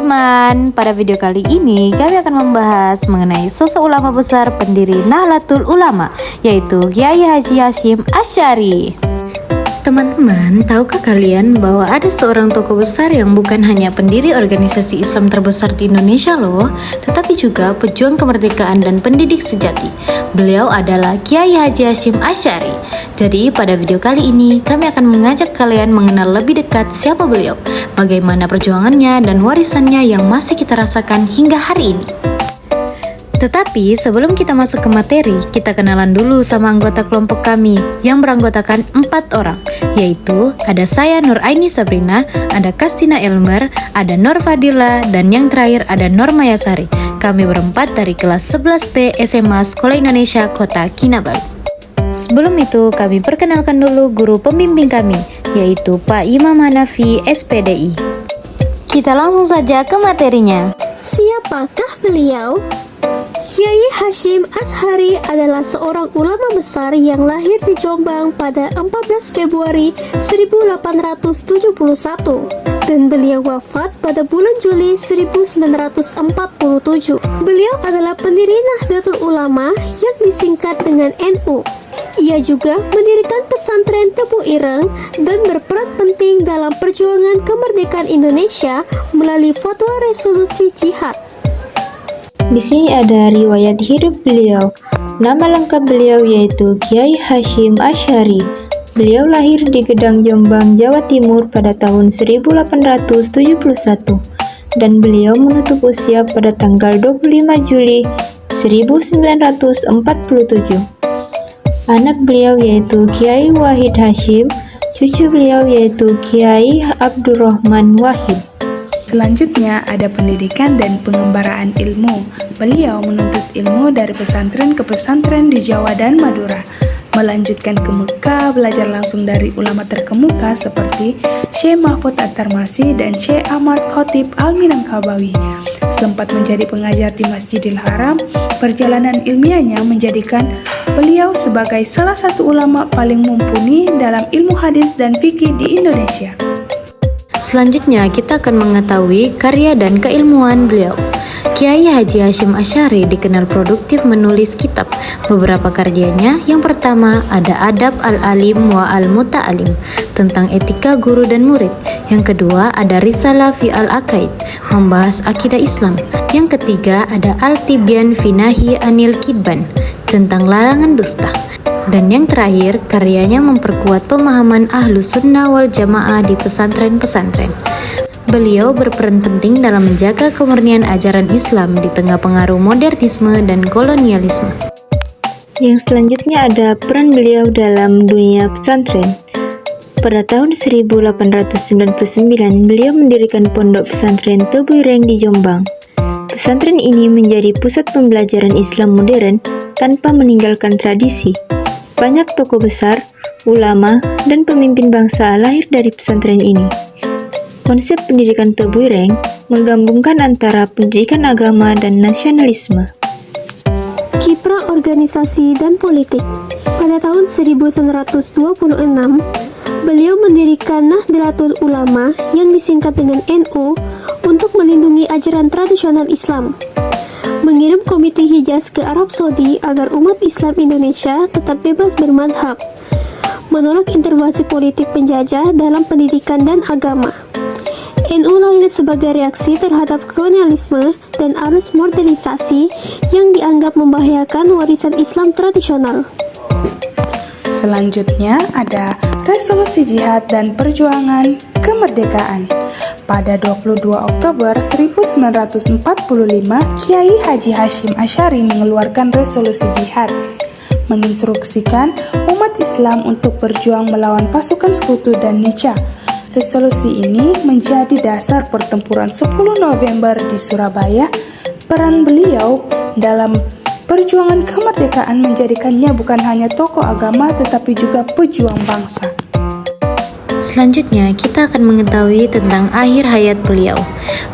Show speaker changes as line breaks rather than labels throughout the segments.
teman-teman, pada video kali ini kami akan membahas mengenai sosok ulama besar pendiri Nahdlatul Ulama, yaitu Kiai Haji Hasyim Asy'ari. Teman-teman, tahukah kalian bahwa ada seorang tokoh besar yang bukan hanya pendiri organisasi Islam terbesar di Indonesia loh, tetapi juga pejuang kemerdekaan dan pendidik sejati. Beliau adalah Kiai Haji Hasyim Asy'ari. Jadi pada video kali ini kami akan mengajak kalian mengenal lebih dekat siapa beliau, bagaimana perjuangannya dan warisannya yang masih kita rasakan hingga hari ini. Tetapi sebelum kita masuk ke materi, kita kenalan dulu sama anggota kelompok kami yang beranggotakan 4 orang, yaitu ada saya Nur Aini Sabrina, ada Kastina Elmer, ada Nur Fadila, dan yang terakhir ada Norma Yasari. Kami berempat dari kelas 11B SMA Sekolah Indonesia Kota Kinabalu. Sebelum itu kami perkenalkan dulu guru pembimbing kami, yaitu Pak Imam Hanafi SPDI. Kita langsung saja ke materinya.
Siapakah beliau? Kiai Hasyim Asy'ari adalah seorang ulama besar yang lahir di Jombang pada 14 Februari 1871 dan beliau wafat pada bulan Juli 1947. Beliau adalah pendiri Nahdlatul Ulama yang disingkat dengan NU. Ia juga mendirikan pesantren Tebu Ireng dan berperan penting dalam perjuangan kemerdekaan Indonesia melalui fatwa resolusi jihad.
Di sini ada riwayat hidup beliau. Nama lengkap beliau yaitu Kiai Hasyim Asy'ari. Beliau lahir di Gedang, Jombang, Jawa Timur pada tahun 1871 dan beliau menutup usia pada tanggal 25 Juli 1947. Anak beliau yaitu Kiai Wahid Hasyim, cucu beliau yaitu Kiai Abdurrahman Wahid.
Selanjutnya ada pendidikan dan pengembaraan ilmu. Beliau menuntut ilmu dari pesantren ke pesantren di Jawa dan Madura, melanjutkan ke Mekah, belajar langsung dari ulama terkemuka seperti Syekh Mahfud At-Tarmasi dan Syekh Ahmad Khotib Al-Minangkabawi. Sempat menjadi pengajar di Masjidil Haram. Perjalanan ilmiahnya menjadikan beliau sebagai salah satu ulama paling mumpuni dalam ilmu hadis dan fikih di Indonesia.
Selanjutnya kita akan mengetahui karya dan keilmuan beliau. Kiai Haji Hasyim Asy'ari dikenal produktif menulis kitab. Beberapa karyanya, yang pertama ada Adab Al-Alim wa Al-Muta'alim tentang etika guru dan murid. Yang kedua ada Risalah fi Al-Aqaid membahas akidah Islam. Yang ketiga ada Al-Tibyan fi Nahi Anil Kidban tentang larangan dusta. Dan yang terakhir, karyanya memperkuat pemahaman Ahlus Sunnah wal Jamaah di pesantren-pesantren. Beliau berperan penting dalam menjaga kemurnian ajaran Islam di tengah pengaruh modernisme dan kolonialisme.
Yang selanjutnya ada peran beliau dalam dunia pesantren. Pada tahun 1899, beliau mendirikan pondok pesantren Tebu Ireng di Jombang. Pesantren ini menjadi pusat pembelajaran Islam modern tanpa meninggalkan tradisi. Banyak tokoh besar, ulama, dan pemimpin bangsa lahir dari pesantren ini. Konsep pendidikan Tebu Ireng menggabungkan antara pendidikan agama dan nasionalisme.
Kiprah organisasi dan politik. Pada tahun 1926, beliau mendirikan Nahdlatul Ulama yang disingkat dengan NU untuk melindungi ajaran tradisional Islam. Mengirim komite Hijaz ke Arab Saudi agar umat Islam Indonesia tetap bebas bermazhab, menolak intervensi politik penjajah dalam pendidikan dan agama. NU lahir sebagai reaksi terhadap kolonialisme dan arus modernisasi yang dianggap membahayakan warisan Islam tradisional.
Selanjutnya ada resolusi jihad dan perjuangan kemerdekaan. Pada 22 Oktober 1945, Kiai Haji Hasyim Asy'ari mengeluarkan resolusi jihad, menginstruksikan umat Islam untuk berjuang melawan pasukan sekutu dan Nica. Resolusi ini menjadi dasar pertempuran 10 November di Surabaya. Peran beliau dalam perjuangan kemerdekaan menjadikannya bukan hanya tokoh agama tetapi juga pejuang bangsa.
Selanjutnya, kita akan mengetahui tentang akhir hayat beliau.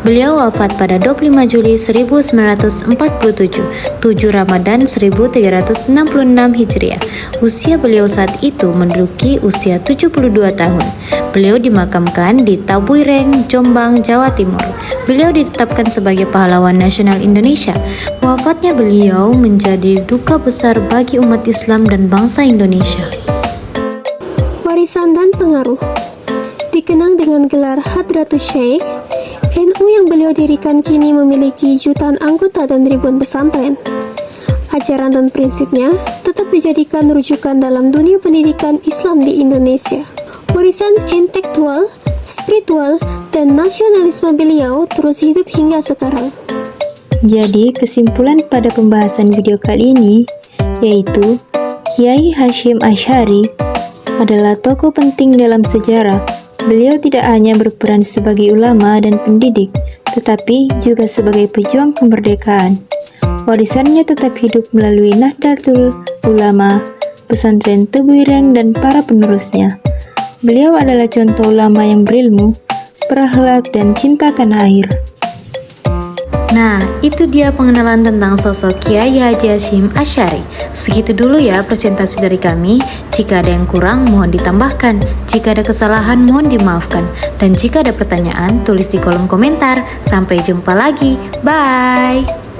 Beliau wafat pada 25 Juli 1947, 7 Ramadan 1366 Hijriah. Usia beliau saat itu menduduki usia 72 tahun. Beliau dimakamkan di Tebu Ireng, Jombang, Jawa Timur. Beliau ditetapkan sebagai pahlawan nasional Indonesia. Wafatnya beliau menjadi duka besar bagi umat Islam dan bangsa Indonesia.
Warisan dan pengaruh. Dikenang dengan gelar Hadratus Syekh, NU yang beliau dirikan kini memiliki jutaan anggota dan ribuan pesantren. Ajaran dan prinsipnya tetap dijadikan rujukan dalam dunia pendidikan Islam di Indonesia. Warisan intelektual, spiritual, dan nasionalisme beliau terus hidup hingga sekarang.
Jadi, kesimpulan pada pembahasan video kali ini yaitu Kiai Hasyim Asy'ari adalah tokoh penting dalam sejarah. Beliau tidak hanya berperan sebagai ulama dan pendidik, tetapi juga sebagai pejuang kemerdekaan. Warisannya tetap hidup melalui Nahdlatul Ulama, pesantren Tebu Ireng, dan para penerusnya. Beliau adalah contoh ulama yang berilmu, berakhlak, dan cinta tanah air.
Nah, itu dia pengenalan tentang sosok Kiai Haji Hasyim Asy'ari. Segitu dulu ya presentasi dari kami. Jika ada yang kurang, mohon ditambahkan. Jika ada kesalahan, mohon dimaafkan. Dan jika ada pertanyaan, tulis di kolom komentar. Sampai jumpa lagi. Bye!